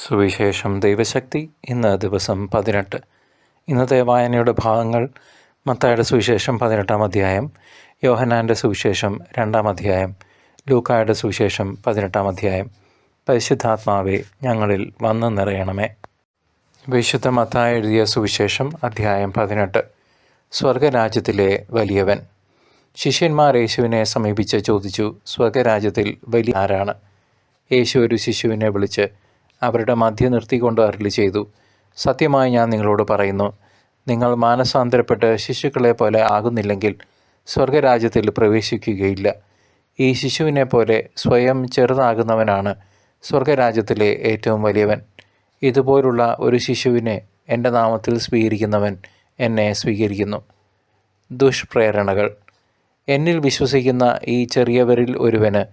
സുവിശേഷം ദൈവശക്തി. ഇന്ന് ദിവസം 18. ഇന്നത്തെ വായനയുടെ ഭാഗങ്ങൾ: മത്തായിയുടെ സുവിശേഷം 18-ാം അധ്യായം, യോഹന്നാൻ്റെ സുവിശേഷം 2-ാം അധ്യായം, ലൂക്കായുടെ സുവിശേഷം 18-ാം അധ്യായം. പരിശുദ്ധാത്മാവേ, ഞങ്ങളിൽ വന്നു നിറയണമേ. വിശുദ്ധ മത്തായി എഴുതിയ സുവിശേഷം അധ്യായം 18. സ്വർഗരാജ്യത്തിലെ വലിയവൻ. ശിഷ്യന്മാർ യേശുവിനെ സമീപിച്ച് ചോദിച്ചു, സ്വർഗരാജ്യത്തിൽ വലിയ ആരാണ്? യേശു ഒരു ശിശുവിനെ വിളിച്ച് അവരുടെ മധ്യ നിർത്തിക്കൊണ്ട് അരുളി ചെയ്തു, സത്യമായി ഞാൻ നിങ്ങളോട് പറയുന്നു, നിങ്ങൾ മാനസാന്തരപ്പെട്ട് ശിശുക്കളെ പോലെ ആകുന്നില്ലെങ്കിൽ സ്വർഗരാജ്യത്തിൽ പ്രവേശിക്കുകയില്ല. ഈ ശിശുവിനെ പോലെ സ്വയം ചെറുതാകുന്നവനാണ് സ്വർഗരാജ്യത്തിലെ ഏറ്റവും വലിയവൻ. ഇതുപോലുള്ള ഒരു ശിശുവിനെ എൻ്റെ നാമത്തിൽ സ്വീകരിക്കുന്നവൻ എന്നെ സ്വീകരിക്കുന്നു. ദുഷ്പ്രേരണകൾ. എന്നിൽ വിശ്വസിക്കുന്ന ഈ ചെറിയവരിൽ ഒരുവന്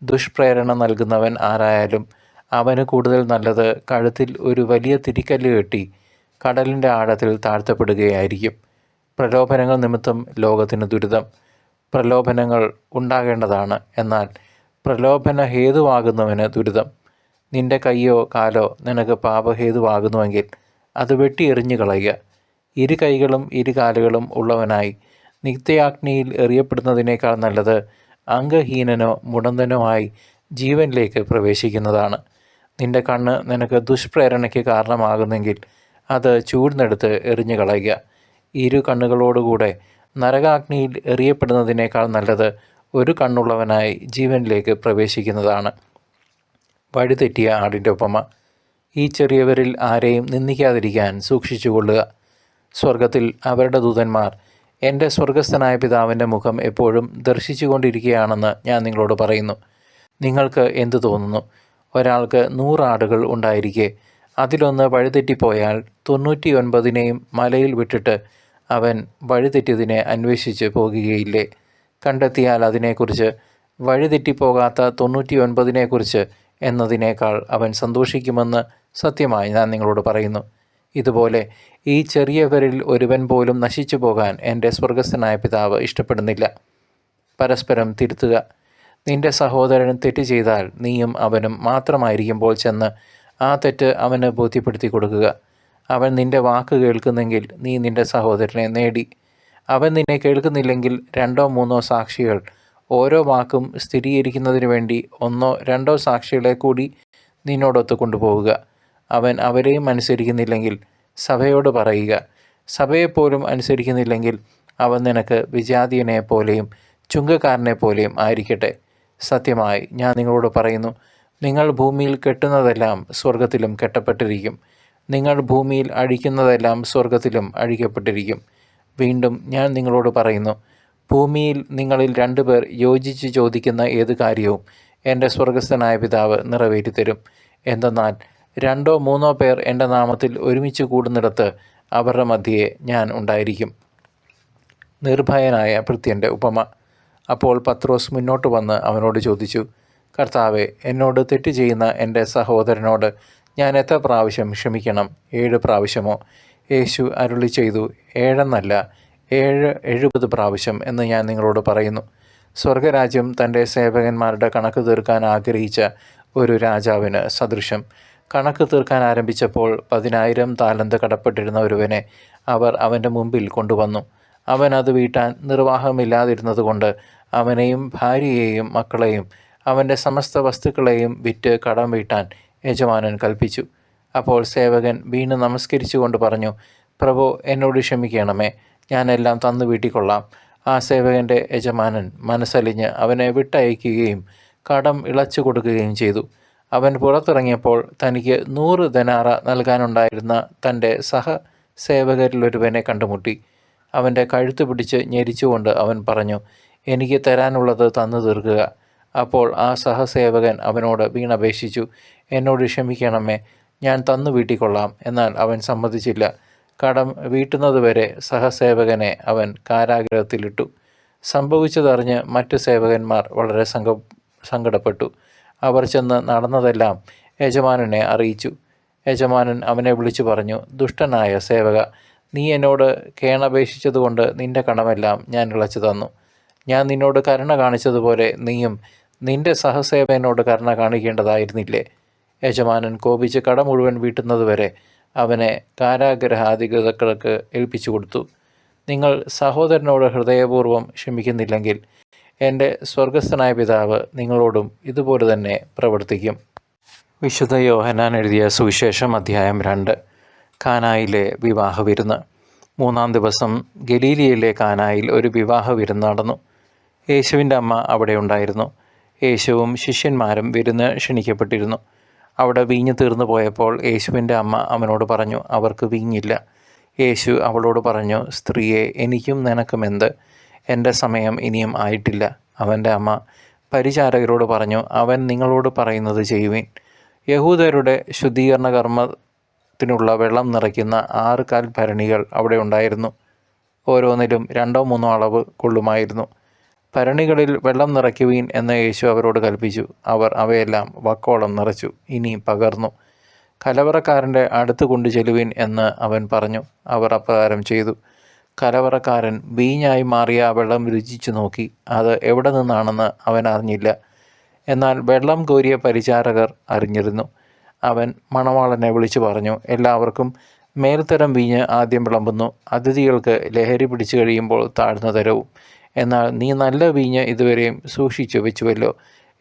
ദുഷ്പ്രേരണ നൽകുന്നവൻ ആരായാലും അവന് കൂടുതൽ നല്ലത് കഴുത്തിൽ ഒരു വലിയ തിരിക്കല്ല് കെട്ടി കടലിൻ്റെ ആഴത്തിൽ താഴ്ത്തപ്പെടുകയായിരിക്കും. പ്രലോഭനങ്ങൾ നിമിത്തം ലോകത്തിന് ദുരിതം. പ്രലോഭനങ്ങൾ ഉണ്ടാകേണ്ടതാണ്, എന്നാൽ പ്രലോഭന ഹേതുവാകുന്നവന് ദുരിതം. നിന്റെ കൈയോ കാലോ നിനക്ക് പാപഹേതുവാകുന്നുവെങ്കിൽ അത് വെട്ടിയെറിഞ്ഞു കളയുക. ഇരു കൈകളും ഇരു കാലുകളും ഉള്ളവനായി നിത്യാഗ്നിയിൽ എറിയപ്പെടുന്നതിനേക്കാൾ നല്ലത് അംഗഹീനനോ മുടന്തനോ ആയി ജീവനിലേക്ക് പ്രവേശിക്കുന്നതാണ്. നിന്റെ കണ്ണ് നിനക്ക് ദുഷ്പ്രേരണയ്ക്ക് കാരണമാകുന്നെങ്കിൽ അത് ചൂഴ്ന്നെടുത്ത് എറിഞ്ഞു കളയുക. ഇരു കണ്ണുകളോടുകൂടെ നരകാഗ്നിയിൽ എറിയപ്പെടുന്നതിനേക്കാൾ നല്ലത് ഒരു കണ്ണുള്ളവനായി ജീവനിലേക്ക് പ്രവേശിക്കുന്നതാണ്. വഴിതെറ്റിയ ആടിൻ്റെ ഉപമ. ഈ ചെറിയവരിൽ ആരെയും നിന്ദിക്കാതിരിക്കാൻ സൂക്ഷിച്ചുകൊള്ളുക. സ്വർഗത്തിൽ അവരുടെ ദൂതന്മാർ എൻ്റെ സ്വർഗസ്ഥനായ പിതാവിൻ്റെ മുഖം എപ്പോഴും ദർശിച്ചു കൊണ്ടിരിക്കുകയാണെന്ന് ഞാൻ നിങ്ങളോട് പറയുന്നു. നിങ്ങൾക്ക് എന്തു തോന്നുന്നു? ഒരാൾക്ക് 100 ആടുകൾ ഉണ്ടായിരിക്കെ അതിലൊന്ന് വഴിതെറ്റിപ്പോയാൽ 99 മലയിൽ വിട്ടിട്ട് അവൻ വഴിതെറ്റിയതിനെ അന്വേഷിച്ച് പോകുകയില്ലേ? കണ്ടെത്തിയാൽ അതിനെക്കുറിച്ച്, വഴിതെറ്റിപ്പോകാത്ത 99 എന്നതിനേക്കാൾ അവൻ സന്തോഷിക്കുമെന്ന് സത്യമായി ഞാൻ നിങ്ങളോട് പറയുന്നു. ഇതുപോലെ ഈ ചെറിയവരിൽ ഒരുവൻ പോലും നശിച്ചു പോകാൻ എൻ്റെ സ്വർഗസ്ഥനായ പിതാവ് ഇഷ്ടപ്പെടുന്നില്ല. പരസ്പരം തിരുത്തുക. നിന്റെ സഹോദരൻ തെറ്റ് ചെയ്താൽ നീയും അവനും മാത്രമായിരിക്കുമ്പോൾ ചെന്ന് ആ തെറ്റ് അവന് ബോധ്യപ്പെടുത്തി കൊടുക്കുക. അവൻ നിന്റെ വാക്ക് കേൾക്കുന്നെങ്കിൽ നീ നിന്റെ സഹോദരനെ നേടി. അവൻ നിന്നെ കേൾക്കുന്നില്ലെങ്കിൽ 2-3 സാക്ഷികൾ ഓരോ വാക്കും സ്ഥിരീകരിക്കുന്നതിന് വേണ്ടി 1-2 സാക്ഷികളെ കൂടി നിന്നോടൊത്ത് കൊണ്ടുപോവുക. അവൻ അവരെയും അനുസരിക്കുന്നില്ലെങ്കിൽ സഭയോട് പറയുക. സഭയെപ്പോലും അനുസരിക്കുന്നില്ലെങ്കിൽ അവൻ നിനക്ക് വിജാതീയനെ പോലെയും ചുങ്കക്കാരനെ പോലെയും ആയിരിക്കട്ടെ. സത്യമായി ഞാൻ നിങ്ങളോട് പറയുന്നു, നിങ്ങൾ ഭൂമിയിൽ കെട്ടുന്നതെല്ലാം സ്വർഗത്തിലും കെട്ടപ്പെട്ടിരിക്കും, നിങ്ങൾ ഭൂമിയിൽ അഴിക്കുന്നതെല്ലാം സ്വർഗത്തിലും അഴിക്കപ്പെട്ടിരിക്കും. വീണ്ടും ഞാൻ നിങ്ങളോട് പറയുന്നു, ഭൂമിയിൽ നിങ്ങളിൽ 2 പേർ യോജിച്ച് ചോദിക്കുന്ന ഏത് കാര്യവും എൻ്റെ സ്വർഗസ്ഥനായ പിതാവ് നിറവേറ്റിത്തരും. എന്തെന്നാൽ 2-3 പേർ എൻ്റെ നാമത്തിൽ ഒരുമിച്ച് കൂടുന്നിടത്ത് അവരുടെ മധ്യേ ഞാൻ ഉണ്ടായിരിക്കും. നിർഭയനായ ഭൃത്യൻ്റെ ഉപമ. അപ്പോൾ പത്രോസ് മുന്നോട്ട് വന്ന് അവനോട് ചോദിച്ചു, കർത്താവേ, എന്നോട് തെറ്റ് ചെയ്യുന്ന എൻ്റെ സഹോദരനോട് ഞാൻ എത്ര പ്രാവശ്യം ക്ഷമിക്കണം? 7 പ്രാവശ്യമോ? യേശു അരുളി ചെയ്തു, 7 എന്നല്ല, 70 പ്രാവശ്യം എന്ന് ഞാൻ നിങ്ങളോട് പറയുന്നു. സ്വർഗരാജ്യം തൻ്റെ സേവകന്മാരുടെ കണക്ക് തീർക്കാൻ ആഗ്രഹിച്ച ഒരു രാജാവിന് സദൃശം. കണക്ക് തീർക്കാൻ ആരംഭിച്ചപ്പോൾ 10,000 താലന്ത് കടപ്പെട്ടിരുന്ന ഒരുവനെ അവർ അവൻ്റെ മുമ്പിൽ കൊണ്ടുവന്നു. അവൻ അത് വീട്ടാൻ നിർവാഹമില്ലാതിരുന്നതുകൊണ്ട് അവനെയും ഭാര്യയെയും മക്കളെയും അവൻ്റെ സമസ്ത വസ്തുക്കളെയും വിറ്റ് കടം വീട്ടാൻ യജമാനൻ കൽപ്പിച്ചു. അപ്പോൾ സേവകൻ വീണ് നമസ്കരിച്ചുകൊണ്ട് പറഞ്ഞു, പ്രഭോ, എന്നോട് ക്ഷമിക്കണമേ, ഞാനെല്ലാം തന്നു വീട്ടിക്കൊള്ളാം. ആ സേവകൻ്റെ യജമാനൻ മനസ്സലിഞ്ഞ് അവനെ വിട്ടയക്കുകയും കടം ഇളച്ചു കൊടുക്കുകയും ചെയ്തു. അവൻ പുറത്തിറങ്ങിയപ്പോൾ തനിക്ക് 100 ദനാറ നൽകാനുണ്ടായിരുന്ന തൻ്റെ സഹസേവകരിലൊരുവനെ കണ്ടുമുട്ടി. അവൻ്റെ കഴുത്ത് പിടിച്ച് ഞെരിച്ചുകൊണ്ട് അവൻ പറഞ്ഞു, എനിക്ക് തരാനുള്ളത് തന്നു തീർക്കുക. അപ്പോൾ ആ സഹസേവകൻ അവനോട് വീണപേക്ഷിച്ചു, എന്നോട് ക്ഷമിക്കണമേ, ഞാൻ തന്നു വീട്ടിക്കൊള്ളാം. എന്നാൽ അവൻ സമ്മതിച്ചില്ല. കടം വീട്ടുന്നതുവരെ സഹസേവകനെ അവൻ കാരാഗൃഹത്തിലിട്ടു. സംഭവിച്ചതറിഞ്ഞ് മറ്റ് സേവകന്മാർ വളരെ സങ്കടപ്പെട്ടു. അവർ ചെന്ന് നടന്നതെല്ലാം യജമാനനെ അറിയിച്ചു. യജമാനൻ അവനെ വിളിച്ചു പറഞ്ഞു, ദുഷ്ടനായ സേവക, നീ എന്നോട് കേണപേക്ഷിച്ചതുകൊണ്ട് നിന്റെ കടമെല്ലാം ഞാൻ ഇളച്ചു തന്നു. ഞാൻ നിന്നോട് കരുണ കാണിച്ചതുപോലെ നീയും നിന്റെ സഹസേവകനോട് കരുണ കാണിക്കേണ്ടതായിരുന്നില്ലേ? യജമാനൻ കോപിച്ച് കട മുഴുവൻ വീട്ടുന്നതുവരെ അവനെ കാരാഗ്രഹാധികൃതർക്ക് ഏൽപ്പിച്ചു കൊടുത്തു. നിങ്ങൾ സഹോദരനോട് ഹൃദയപൂർവ്വം ക്ഷമിക്കുന്നില്ലെങ്കിൽ എൻ്റെ സ്വർഗസ്ഥനായ പിതാവ് നിങ്ങളോടും ഇതുപോലെ തന്നെ പ്രവർത്തിക്കും. വിശുദ്ധ യോഹന്നാൻ എഴുതിയ സുവിശേഷം അധ്യായം 2. കാനായിലെ വിവാഹ വിരുന്ന്. 3-ാം ദിവസം ഗലീലിയയിലെ കാനായിൽ ഒരു വിവാഹ വിരുന്ന് നടന്നു. യേശുവിൻ്റെ അമ്മ അവിടെ ഉണ്ടായിരുന്നു. യേശുവും ശിഷ്യന്മാരും വിരുന്ന് ക്ഷണിക്കപ്പെട്ടിരുന്നു. അവിടെ വീഞ്ഞ് തീർന്നു പോയപ്പോൾ യേശുവിൻ്റെ അമ്മ അവനോട് പറഞ്ഞു, അവർക്ക് വീഞ്ഞില്ല. യേശു അവളോട് പറഞ്ഞു, സ്ത്രീയെ, എനിക്കും നിനക്കുമെന്ത്? എൻ്റെ സമയം ഇനിയും ആയിട്ടില്ല. അവൻ്റെ അമ്മ പരിചാരകരോട് പറഞ്ഞു, അവൻ നിങ്ങളോട് പറയുന്നത് ചെയ്യുവിൻ. യഹൂദരുടെ ശുദ്ധീകരണ കർമ്മത്തിനുള്ള വെള്ളം നിറയ്ക്കുന്ന 6 കാൽ ഭരണികൾ അവിടെ ഉണ്ടായിരുന്നു. ഓരോന്നിലും 2-3 അളവ് കൊള്ളുമായിരുന്നു. ഭരണികളിൽ വെള്ളം നിറയ്ക്കുവീൻ എന്ന് യേശു അവരോട് കൽപ്പിച്ചു. അവർ അവയെല്ലാം വക്കോളം നിറച്ചു. ഇനി പകർന്നു. കലവറക്കാരൻ്റെ അടുത്ത് കൊണ്ടു ചെല്ലുവിൻ എന്ന് അവൻ പറഞ്ഞു. അവർ അപ്രകാരം ചെയ്തു. കലവറക്കാരൻ വീഞ്ഞായി മാറിയ വെള്ളം രുചിച്ചു നോക്കി. അത് എവിടെ നിന്നാണെന്ന് അവൻ അറിഞ്ഞില്ല. എന്നാൽ വെള്ളം കോരിയ പരിചാരകർ അറിഞ്ഞിരുന്നു. അവൻ മണവാളനെ വിളിച്ചു പറഞ്ഞു, എല്ലാവർക്കും മേൽത്തരം വീഞ്ഞ് ആദ്യം വിളമ്പുന്നു, അതിഥികൾക്ക് ലഹരി പിടിച്ചു കഴിയുമ്പോൾ താഴ്ന്ന തരവും. എന്നാൽ നീ നല്ല വീഞ്ഞ് ഇതുവരെയും സൂക്ഷിച്ചു വെച്ചുവല്ലോ.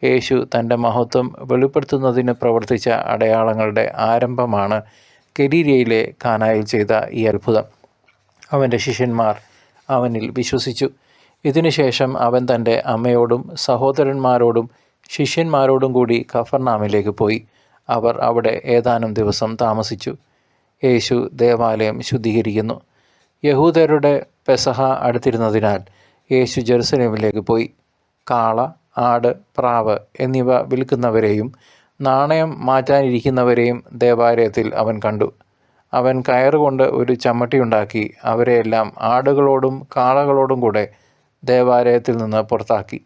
യേശു തൻ്റെ മഹത്വം വെളിപ്പെടുത്തുന്നതിന് പ്രവർത്തിച്ച അടയാളങ്ങളുടെ ആരംഭമാണ് ഗലീലയിലെ കാനായിൽ ചെയ്ത ഈ അത്ഭുതം. അവൻ്റെ ശിഷ്യന്മാർ അവനിൽ വിശ്വസിച്ചു. ഇതിനുശേഷം അവൻ തൻ്റെ അമ്മയോടും സഹോദരന്മാരോടും ശിഷ്യന്മാരോടും കൂടി കഫർനാമിലേക്ക് പോയി. അവർ അവിടെ ഏതാനും ദിവസം താമസിച്ചു. യേശു ദേവാലയം ശുദ്ധീകരിക്കുന്നു. യഹൂദരുടെ പെസഹ അടുത്തിരുന്നതിനാൽ യേശു ജെറുസലേമിലേക്ക് പോയി. കാള, ആട്, പ്രാവ് എന്നിവ വിൽക്കുന്നവരെയും നാണയം മാറ്റാനിരിക്കുന്നവരെയും ദേവാലയത്തിൽ അവൻ കണ്ടു. അവൻ കയറുകൊണ്ട് ഒരു ചമ്മട്ടിയുണ്ടാക്കി അവരെയെല്ലാം ആടുകളോടും കാളകളോടും കൂടെ ദേവാലയത്തിൽ നിന്ന് പുറത്താക്കി.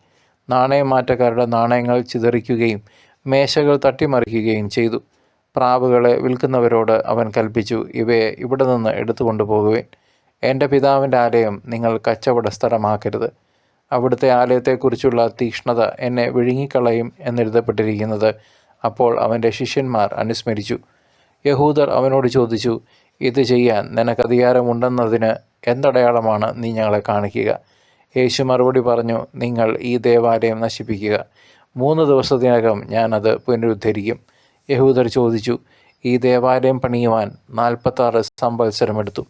നാണയം മാറ്റക്കാരുടെ നാണയങ്ങൾ ചിതറിക്കുകയും മേശകൾ തട്ടിമറിക്കുകയും ചെയ്തു. പ്രാവുകളെ വിൽക്കുന്നവരോട് അവൻ കൽപ്പിച്ചു, ഇവയെ ഇവിടെ നിന്ന് എടുത്തുകൊണ്ടു പോകുവേൻ. എൻ്റെ പിതാവിൻ്റെ ആലയം നിങ്ങൾ കച്ചവട സ്ഥലമാക്കരുത്. അവിടുത്തെ ആലയത്തെക്കുറിച്ചുള്ള തീക്ഷ്ണത എന്നെ വിഴുങ്ങിക്കളയും എന്നെഴുതപ്പെട്ടിരിക്കുന്നത്. അപ്പോൾ അവൻ്റെ ശിഷ്യന്മാർ അനുസ്മരിച്ചു. യഹൂദർ അവനോട് ചോദിച്ചു, ഇത് ചെയ്യാൻ നിനക്ക് അധികാരമുണ്ടെന്നതിന് എന്തടയാളമാണ് നീ ഞങ്ങളെ കാണിക്കുക? യേശു മറുപടി പറഞ്ഞു, നിങ്ങൾ ഈ ദേവാലയം നശിപ്പിക്കുക, 3 ദിവസത്തിനകം ഞാനത് പുനരുദ്ധരിക്കും. യഹൂദർ ചോദിച്ചു, ഈ ദേവാലയം പണിയുവാൻ 46 സംവത്സരമെടുത്തു.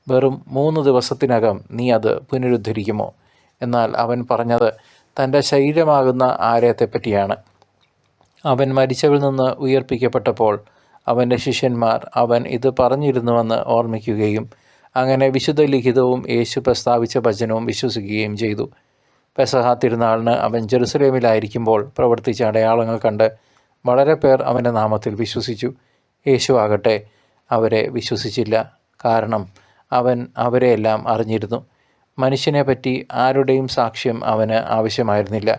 വെറും 3 ദിവസത്തിനകം നീ അത് പുനരുദ്ധരിക്കുമോ? എന്നാൽ അവൻ പറഞ്ഞത് തൻ്റെ ശരീരമാകുന്ന ആലയത്തെപ്പറ്റിയാണ്. അവൻ മരിച്ചവരിൽ നിന്ന് ഉയർപ്പിക്കപ്പെട്ടപ്പോൾ അവൻ്റെ ശിഷ്യന്മാർ അവൻ ഇത് പറഞ്ഞിരുന്നുവെന്ന് ഓർമ്മിക്കുകയും അങ്ങനെ വിശുദ്ധ ലിഖിതവും യേശു പ്രസ്താവിച്ച വചനവും വിശ്വസിക്കുകയും ചെയ്തു. പെസഹ തിരുനാളിന് അവൻ ജെറുസലേമിലായിരിക്കുമ്പോൾ പ്രവർത്തിച്ച അടയാളങ്ങൾ കണ്ട് വളരെ പേർ അവൻ്റെ നാമത്തിൽ വിശ്വസിച്ചു. യേശു ആകട്ടെ അവരെ വിശ്വസിച്ചില്ല. കാരണം അവൻ അവരെയെല്ലാം അറിഞ്ഞിരുന്നു. മനുഷ്യനെപ്പറ്റി ആരുടെയും സാക്ഷ്യം അവന് ആവശ്യമായിരുന്നില്ല.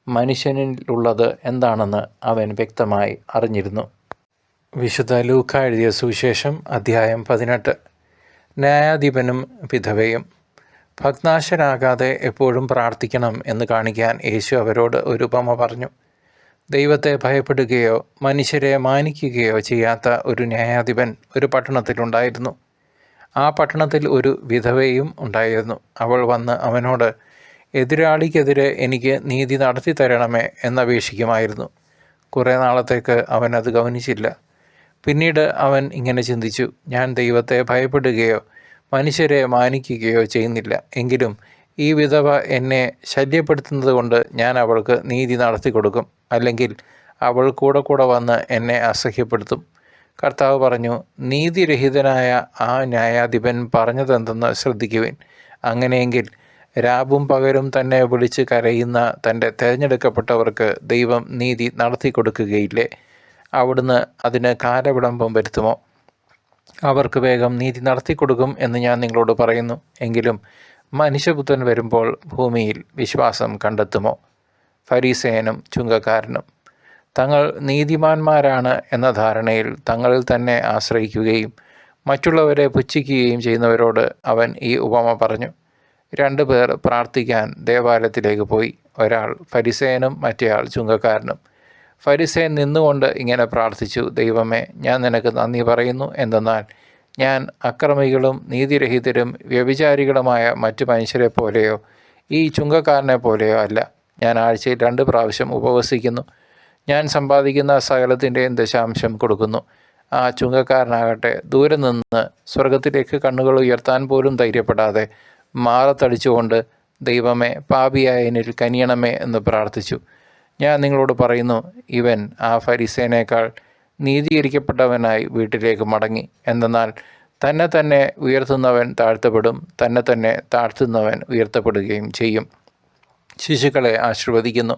മനുഷ്യനിലുള്ളത് എന്താണെന്ന് അവൻ വ്യക്തമായി അറിഞ്ഞിരുന്നു. വിശുദ്ധ ലൂക്ക എഴുതിയ സുവിശേഷം അധ്യായം 18. ന്യായാധിപനും വിധവയും. ഭഗ്നാശരാകാതെ എപ്പോഴും പ്രാർത്ഥിക്കണം എന്ന് കാണിക്കാൻ യേശു അവരോട് ഒരു ഉപമ പറഞ്ഞു. ദൈവത്തെ ഭയപ്പെടുകയോ മനുഷ്യരെ മാനിക്കുകയോ ചെയ്യാത്ത ഒരു ന്യായാധിപൻ ഒരു പട്ടണത്തിലുണ്ടായിരുന്നു. ആ പട്ടണത്തിൽ ഒരു വിധവയും ഉണ്ടായിരുന്നു. അവൾ വന്ന് അവനോട്, എതിരാളിക്കെതിരെ എനിക്ക് നീതി നടത്തി തരണമേ എന്നപേക്ഷിക്കുമായിരുന്നു. കുറേ നാളത്തേക്ക് അവൻ അത് ഗൗനിച്ചില്ല. പിന്നീട് അവൻ ഇങ്ങനെ ചിന്തിച്ചു, ഞാൻ ദൈവത്തെ ഭയപ്പെടുകയോ മനുഷ്യരെ മാനിക്കുകയോ ചെയ്യുന്നില്ല. എങ്കിലും ഈ വിധവ എന്നെ ശല്യപ്പെടുത്തുന്നത് കൊണ്ട് ഞാൻ അവൾക്ക് നീതി നടത്തി കൊടുക്കും. അല്ലെങ്കിൽ അവൾ കൂടെ വന്ന് എന്നെ അസഹ്യപ്പെടുത്തും. കർത്താവ് പറഞ്ഞു, നീതിരഹിതനായ ആ ന്യായാധിപൻ പറഞ്ഞതെന്തെന്ന് ശ്രദ്ധിക്കുവിൻ. അങ്ങനെയെങ്കിൽ രാവും പകലും തന്നെ വിളിച്ച് കരയുന്ന തൻ്റെ തിരഞ്ഞെടുക്കപ്പെട്ടവർക്ക് ദൈവം നീതി നടത്തി കൊടുക്കുകയില്ലേ? അവിടുന്ന് അതിന് കാലവിളംബം വരുത്തുമോ? അവർക്ക് വേഗം നീതി നടത്തിക്കൊടുക്കും എന്ന് ഞാൻ നിങ്ങളോട് പറയുന്നു. എങ്കിലും മനുഷ്യപുത്രൻ വരുമ്പോൾ ഭൂമിയിൽ വിശ്വാസം കണ്ടെത്തുമോ? ഫരീസേയനും ചുങ്കക്കാരനും. തങ്ങൾ നീതിമാന്മാരാണ് എന്ന ധാരണയിൽ തങ്ങളിൽ തന്നെ ആശ്രയിക്കുകയും മറ്റുള്ളവരെ പുച്ഛിക്കുകയും ചെയ്യുന്നവരോട് അവൻ ഈ ഉപമ പറഞ്ഞു. 2 പേർ പ്രാർത്ഥിക്കാൻ ദേവാലയത്തിലേക്ക് പോയി. ഒരാൾ ഫരിസേയനും മറ്റേയാൾ ചുങ്കക്കാരനും. ഫരിസേയൻ നിന്നുകൊണ്ട് ഇങ്ങനെ പ്രാർത്ഥിച്ചു: ദൈവമേ, ഞാൻ നിനക്ക് നന്ദി പറയുന്നു. എന്തെന്നാൽ ഞാൻ അക്രമികളും നീതിരഹിതരും വ്യഭിചാരികളുമായ മറ്റു മനുഷ്യരെ പോലെയോ ഈ ചുങ്കക്കാരനെ പോലെയോ അല്ല. ഞാൻ ആഴ്ചയിൽ 2 പ്രാവശ്യം ഉപവസിക്കുന്നു. ഞാൻ സമ്പാദിക്കുന്ന സകലത്തിൻ്റെയും ദശാംശം കൊടുക്കുന്നു. ആ ചുങ്കക്കാരനാകട്ടെ ദൂരെ നിന്ന് സ്വർഗത്തിലേക്ക് കണ്ണുകൾ ഉയർത്താൻ പോലും ധൈര്യപ്പെടാതെ മാറത്തടിച്ചുകൊണ്ട്, ദൈവമേ, പാപിയായ എന്നിൽ കനിയണമേ എന്ന് പ്രാർത്ഥിച്ചു. ഞാൻ നിങ്ങളോട് പറയുന്നു, ഇവൻ ആ ഫരിസേനേക്കാൾ നീതീകരിക്കപ്പെട്ടവനായി വീട്ടിലേക്ക് മടങ്ങി. എന്തെന്നാൽ തന്നെ തന്നെ ഉയർത്തുന്നവൻ താഴ്ത്തപ്പെടും, തന്നെ തന്നെ താഴ്ത്തുന്നവൻ ഉയർത്തപ്പെടുകയും ചെയ്യും. ശിശുക്കളെ ആശീർവദിക്കുന്നു.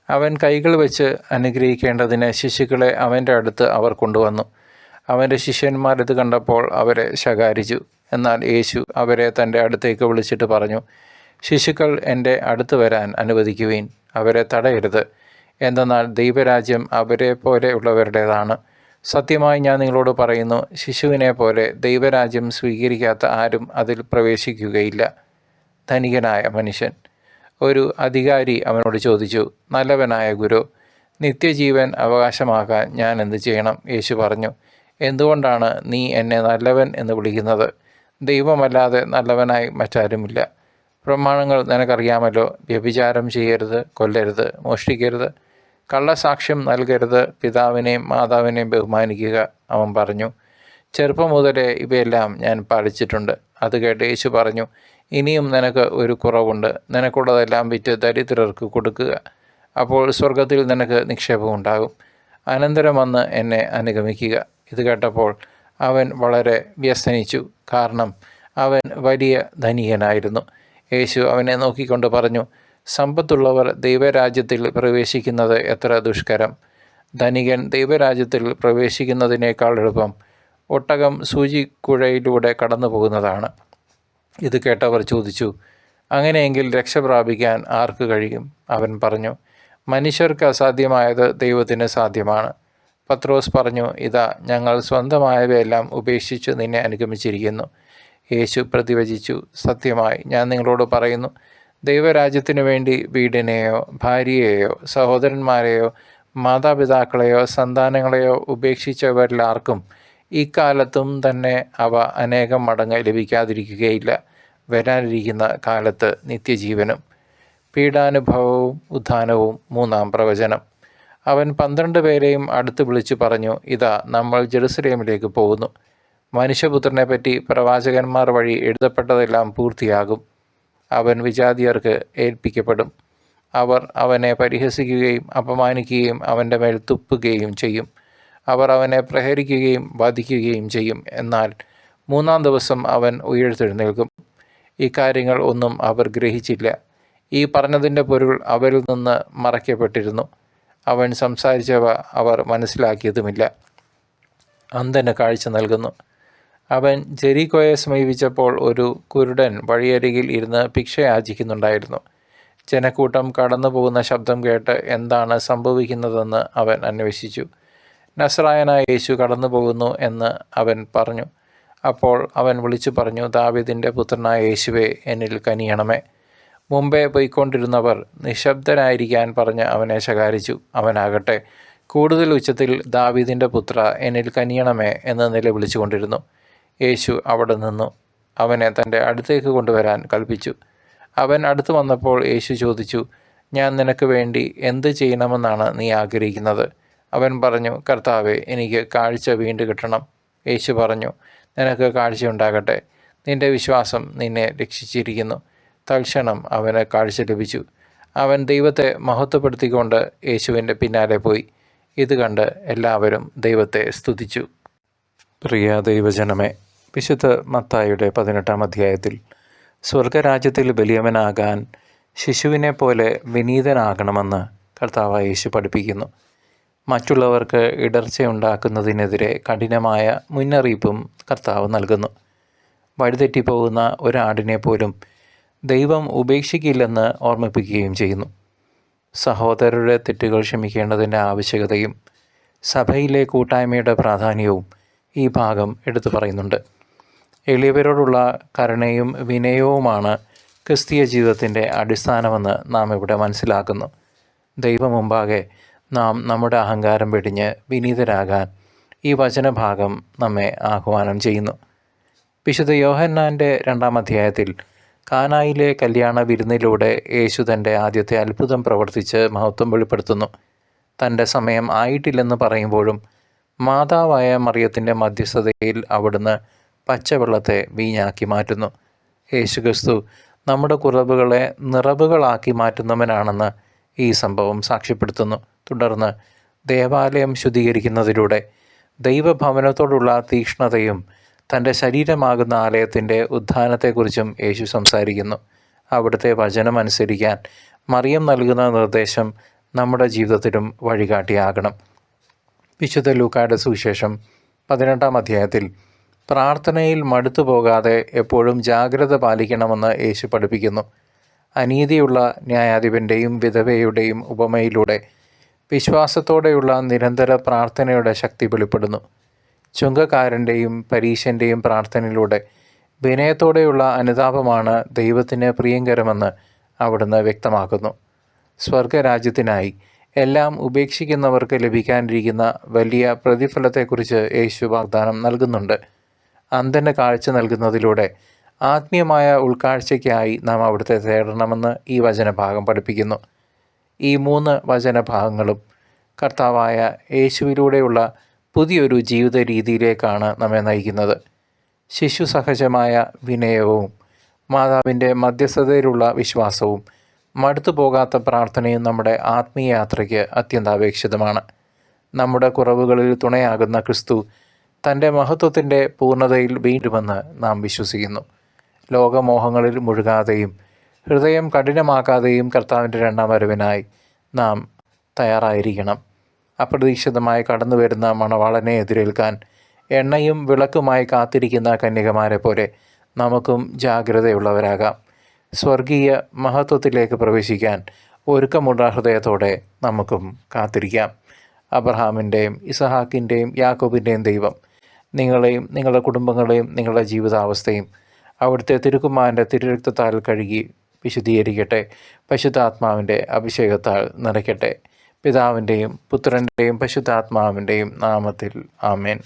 അവൻ കൈകൾ വെച്ച് അനുഗ്രഹിക്കേണ്ടതിന് ശിശുക്കളെ അവൻ്റെ അടുത്ത് അവർ കൊണ്ടുവന്നു. അവൻ്റെ ശിഷ്യന്മാരിത് കണ്ടപ്പോൾ അവരെ ശകാരിച്ചു. എന്നാൽ യേശു അവരെ തൻ്റെ അടുത്തേക്ക് വിളിച്ചിട്ട് പറഞ്ഞു: ശിശുക്കൾ എൻ്റെ അടുത്ത് വരാൻ അനുവദിക്കുവീൻ, അവരെ തടയരുത്. എന്തെന്നാൽ ദൈവരാജ്യം അവരെ പോലെയുള്ളവരുടേതാണ്. സത്യമായി ഞാൻ നിങ്ങളോട് പറയുന്നു, ശിശുവിനെ പോലെ ദൈവരാജ്യം സ്വീകരിക്കാത്ത ആരും അതിൽ പ്രവേശിക്കുകയില്ല. ധനികനായ മനുഷ്യൻ. ഒരു അധികാരി അവനോട് ചോദിച്ചു: നല്ലവനായ ഗുരു, നിത്യജീവൻ അവകാശമാക്കാൻ ഞാൻ എന്ത് ചെയ്യണം? യേശു പറഞ്ഞു: എന്തുകൊണ്ടാണ് നീ എന്നെ നല്ലവൻ എന്ന് വിളിക്കുന്നത്? ദൈവമല്ലാതെ നല്ലവനായി മറ്റാരുമില്ല. പ്രമാണങ്ങൾ നിനക്കറിയാമല്ലോ: വ്യഭിചാരം ചെയ്യരുത്, കൊല്ലരുത്, മോഷ്ടിക്കരുത്, കള്ളസാക്ഷ്യം നൽകരുത്, പിതാവിനെയും മാതാവിനെയും ബഹുമാനിക്കുക. അവൻ പറഞ്ഞു: ചെറുപ്പം മുതലേ ഇവയെല്ലാം ഞാൻ പാലിച്ചിട്ടുണ്ട്. അത് കേട്ട് യേശു പറഞ്ഞു: ഇനിയും നിനക്ക് ഒരു കുറവുണ്ട്. നിനക്കുള്ളതെല്ലാം വിറ്റ് ദരിദ്രർക്ക് കൊടുക്കുക. അപ്പോൾ സ്വർഗത്തിൽ നിനക്ക് നിക്ഷേപമുണ്ടാകും. അനന്തരം വന്ന് എന്നെ അനുഗമിക്കുക. ഇത് കേട്ടപ്പോൾ അവൻ വളരെ വ്യസനിച്ചു, കാരണം അവൻ വലിയ ധനികനായിരുന്നു. യേശു അവനെ നോക്കിക്കൊണ്ട് പറഞ്ഞു: സമ്പത്തുള്ളവർ ദൈവരാജ്യത്തിൽ പ്രവേശിക്കുന്നത് എത്ര ദുഷ്കരം! ധനികൻ ദൈവരാജ്യത്തിൽ പ്രവേശിക്കുന്നതിനേക്കാൾ എളുപ്പം ഒട്ടകം സൂചിക്കുഴയിലൂടെ കടന്നു പോകുന്നതാണ്. ഇത് കേട്ടവർ ചോദിച്ചു: അങ്ങനെയെങ്കിൽ രക്ഷ പ്രാപിക്കാൻ ആർക്ക് കഴിയും? അവൻ പറഞ്ഞു: മനുഷ്യർക്ക് അസാധ്യമായത് ദൈവത്തിന് സാധ്യമാണ്. പത്രോസ് പറഞ്ഞു: ഇതാ, ഞങ്ങൾ സ്വന്തമായവയെല്ലാം ഉപേക്ഷിച്ച് നിന്നെ അനുഗമിച്ചിരിക്കുന്നു. യേശു പ്രതിവചിച്ചു: സത്യമായി ഞാൻ നിങ്ങളോട് പറയുന്നു, ദൈവരാജ്യത്തിനു വേണ്ടി വീടിനെയോ ഭാര്യയെയോ സഹോദരന്മാരെയോ മാതാപിതാക്കളെയോ സന്താനങ്ങളെയോ ഉപേക്ഷിച്ചവരിലാർക്കും ഇക്കാലത്തും തന്നെ അവ അനേകം മടങ്ങ് ലഭിക്കാതിരിക്കുകയില്ല. വരാനിരിക്കുന്ന കാലത്ത് നിത്യജീവനും. പീഡാനുഭവവും ഉത്ഥാനവും. 3-ാം പ്രവചനം. അവൻ 12 പേരെയും അടുത്ത് വിളിച്ചു പറഞ്ഞു: ഇതാ, നമ്മൾ ജെറുസലേമിലേക്ക് പോകുന്നു. മനുഷ്യപുത്രനെപ്പറ്റി പ്രവാചകന്മാർ വഴി എഴുതപ്പെട്ടതെല്ലാം പൂർത്തിയാകും. അവൻ വിജാതിയർക്ക് ഏൽപ്പിക്കപ്പെടും. അവർ അവനെ പരിഹസിക്കുകയും അപമാനിക്കുകയും അവൻ്റെ മേൽ തുപ്പുകയും ചെയ്യും. അവർ അവനെ പ്രഹരിക്കുകയും വധിക്കുകയും ചെയ്യും. എന്നാൽ 3-ാം ദിവസം അവൻ ഉയിർത്തെഴുന്നേൽക്കും. ഇക്കാര്യങ്ങൾ ഒന്നും അവർ ഗ്രഹിച്ചില്ല. ഈ പറഞ്ഞതിൻ്റെ പൊരുൾ അവരിൽ നിന്ന് മറയ്ക്കപ്പെട്ടിരുന്നു. അവൻ സംസാരിച്ചവ അവർ മനസ്സിലാക്കിയതുമില്ല. അന്ധന് കാഴ്ച നൽകുന്നു. അവൻ ജെരിക്കോയെ സമീപിച്ചപ്പോൾ ഒരു കുരുടൻ വഴിയരികിൽ ഇരുന്ന് ഭിക്ഷ യാചിക്കുന്നുണ്ടായിരുന്നു. ജനക്കൂട്ടം കടന്നു പോകുന്ന ശബ്ദം കേട്ട് എന്താണ് സംഭവിക്കുന്നതെന്ന് അവൻ അന്വേഷിച്ചു. നസ്രായനായ യേശു കടന്നു പോകുന്നു എന്ന് അവൻ പറഞ്ഞു. അപ്പോൾ അവൻ വിളിച്ചു പറഞ്ഞു: ദാവീദിൻ്റെ പുത്രനായ യേശുവേ, എന്നിൽ കനിയണമേ. മുമ്പേ പോയിക്കൊണ്ടിരുന്നവർ നിശബ്ദനായിരിക്കാൻ പറഞ്ഞ് അവനെ ശകാരിച്ചു. അവനാകട്ടെ കൂടുതൽ ഉച്ചത്തിൽ ദാവീദിൻ്റെ പുത്ര, എന്നിൽ കനിയണമേ എന്ന് നിലവിളിച്ചുകൊണ്ടിരുന്നു. യേശു അവിടെ നിന്നു അവനെ തൻ്റെ അടുത്തേക്ക് കൊണ്ടുവരാൻ കൽപ്പിച്ചു. അവൻ അടുത്ത് വന്നപ്പോൾ യേശു ചോദിച്ചു: ഞാൻ നിനക്ക് വേണ്ടി എന്ത് ചെയ്യണമെന്നാണ് നീ ആഗ്രഹിക്കുന്നത്? അവൻ പറഞ്ഞു: കർത്താവേ, എനിക്ക് കാഴ്ച വീണ്ടും കിട്ടണം. യേശു പറഞ്ഞു: നിനക്ക് കാഴ്ചയുണ്ടാകട്ടെ. നിൻ്റെ വിശ്വാസം നിന്നെ രക്ഷിച്ചിരിക്കുന്നു. തൽക്ഷണം അവന് കാഴ്ച ലഭിച്ചു. അവൻ ദൈവത്തെ മഹത്വപ്പെടുത്തിക്കൊണ്ട് യേശുവിൻ്റെ പിന്നാലെ പോയി. ഇത് കണ്ട് എല്ലാവരും ദൈവത്തെ സ്തുതിച്ചു. പ്രിയ ദൈവജനമേ, വിശുദ്ധ മത്തായിയുടെ 18-ാം അധ്യായത്തിൽ സ്വർഗരാജ്യത്തിൽ വലിയവനാകാൻ ശിശുവിനെ പോലെ വിനീതനാകണമെന്ന് കർത്താവായ യേശു പഠിപ്പിക്കുന്നു. മറ്റുള്ളവർക്ക് ഇടർച്ചയുണ്ടാക്കുന്നതിനെതിരെ കഠിനമായ മുന്നറിയിപ്പും കർത്താവ് നൽകുന്നു. വഴിതെറ്റിപ്പോകുന്ന ഒരാടിനെ പോലും ദൈവം ഉപേക്ഷിക്കില്ലെന്ന് ഓർമ്മിപ്പിക്കുകയും ചെയ്യുന്നു. സഹോദരരുടെ തെറ്റുകൾ ക്ഷമിക്കേണ്ടതിൻ്റെ ആവശ്യകതയും സഭയിലെ കൂട്ടായ്മയുടെ പ്രാധാന്യവും ഈ ഭാഗം എടുത്തു പറയുന്നുണ്ട്. എളിയവരോടുള്ള കരുണയും വിനയവുമാണ് ക്രിസ്തീയ ജീവിതത്തിൻ്റെ അടിസ്ഥാനമെന്ന് നാം ഇവിടെ മനസ്സിലാക്കുന്നു. ദൈവം മുമ്പാകെ നാം നമ്മുടെ അഹങ്കാരം വെടിഞ്ഞ് വിനീതരാകാൻ ഈ വചനഭാഗം നമ്മെ ആഹ്വാനം ചെയ്യുന്നു. വിശുദ്ധ യോഹന്നാൻ്റെ 2-ാം അധ്യായത്തിൽ കാനായിലെ കല്യാണ വിരുന്നിലൂടെ യേശു തൻ്റെ ആദ്യത്തെ അത്ഭുതം പ്രവർത്തിച്ച് മഹത്വം വെളിപ്പെടുത്തുന്നു. തൻ്റെ സമയം ആയിട്ടില്ലെന്ന് പറയുമ്പോഴും മാതാവായ മറിയത്തിൻ്റെ മധ്യസ്ഥതയിൽ അവിടുന്ന് പച്ചവെള്ളത്തെ വീഞ്ഞാക്കി മാറ്റുന്നു. യേശുക്രിസ്തു നമ്മുടെ കുറവുകളെ നിറവുകളാക്കി മാറ്റുന്നവനാണെന്ന് ഈ സംഭവം സാക്ഷ്യപ്പെടുത്തുന്നു. തുടർന്ന് ദേവാലയം ശുദ്ധീകരിക്കുന്നതിലൂടെ ദൈവഭവനത്തോടുള്ള തീക്ഷ്ണതയും തൻ്റെ ശരീരമാകുന്ന ആലയത്തിൻ്റെ ഉത്ഥാനത്തെക്കുറിച്ചും യേശു സംസാരിക്കുന്നു. അവിടുത്തെ വചനം അനുസരിക്കാൻ മറിയം നൽകുന്ന നിർദ്ദേശം നമ്മുടെ ജീവിതത്തിലും വഴികാട്ടിയാകണം. വിശുദ്ധ ലൂക്കായുടെ സുവിശേഷം 18-ാം അധ്യായത്തിൽ പ്രാർത്ഥനയിൽ മടുത്തു പോകാതെ എപ്പോഴും ജാഗ്രത പാലിക്കണമെന്ന് യേശു പഠിപ്പിക്കുന്നു. അനീതിയുള്ള ന്യായാധിപൻ്റെയും വിധവയുടെയും ഉപമയിലൂടെ വിശ്വാസത്തോടെയുള്ള നിരന്തര പ്രാർത്ഥനയുടെ ശക്തി വെളിപ്പെടുന്നു. ചുങ്കക്കാരൻ്റെയും പരീശൻ്റെയും പ്രാർത്ഥനയിലൂടെ വിനയത്തോടെയുള്ള അനുതാപമാണ് ദൈവത്തിന് പ്രിയങ്കരമെന്ന് അവിടുന്ന് വ്യക്തമാക്കുന്നു. സ്വർഗരാജ്യത്തിനായി എല്ലാം ഉപേക്ഷിക്കുന്നവർക്ക് ലഭിക്കാനിരിക്കുന്ന വലിയ പ്രതിഫലത്തെക്കുറിച്ച് യേശു വാഗ്ദാനം നൽകുന്നുണ്ട്. അന്ധന് കാഴ്ച നൽകുന്നതിലൂടെ ആത്മീയമായ ഉൾക്കാഴ്ചയ്ക്കായി നാം അവിടുത്തെ തേടണമെന്ന് ഈ വചനഭാഗം പഠിപ്പിക്കുന്നു. ഈ 3 വചനഭാഗങ്ങളും കർത്താവായ യേശുവിലൂടെയുള്ള പുതിയൊരു ജീവിത രീതിയിലേക്കാണ് നമ്മെ നയിക്കുന്നത്. ശിശു സഹജമായ വിനയവും മാതാവിൻ്റെ മധ്യസ്ഥതയിലുള്ള വിശ്വാസവും മടുത്തു പോകാത്ത പ്രാർത്ഥനയും നമ്മുടെ ആത്മീയ യാത്രയ്ക്ക് അത്യന്താപേക്ഷിതമാണ്. നമ്മുടെ കുറവുകളിൽ തുണയാകുന്ന ക്രിസ്തു തൻ്റെ മഹത്വത്തിൻ്റെ പൂർണ്ണതയിൽ വീണ്ടുമെന്ന് നാം വിശ്വസിക്കുന്നു. ലോകമോഹങ്ങളിൽ മുഴുകാതെയും ഹൃദയം കഠിനമാക്കാതെയും കർത്താവിൻ്റെ 2-ാം വരവിനായി നാം തയ്യാറായിരിക്കണം. അപ്രതീക്ഷിതമായി കടന്നു വരുന്ന മണവാളനെ എതിരേൽക്കാൻ എണ്ണയും വിളക്കുമായി കാത്തിരിക്കുന്ന കന്യകമാരെ പോലെ നമുക്കും ജാഗ്രതയുള്ളവരാകാം. സ്വർഗീയ മഹത്വത്തിലേക്ക് പ്രവേശിക്കാൻ ഒരുക്കമുള്ള ഹൃദയത്തോടെ നമുക്കും കാത്തിരിക്കാം. അബ്രഹാമിൻ്റെയും ഇസഹാക്കിൻ്റെയും യാക്കോബിൻ്റെയും ദൈവം നിങ്ങളെയും നിങ്ങളുടെ കുടുംബങ്ങളെയും നിങ്ങളുടെ ജീവിതാവസ്ഥയും അവിടുത്തെ തിരുക്കുമാരൻ്റെ തിരുരക്തത്താൽ കഴുകി വിശുദ്ധീകരിക്കട്ടെ. പരിശുദ്ധാത്മാവിൻ്റെ അഭിഷേകത്താൽ നിറയ്ക്കട്ടെ. പിതാവിൻ്റെയും പുത്രൻ്റെയും പരിശുദ്ധാത്മാവിൻ്റെയും നാമത്തിൽ ആമേൻ.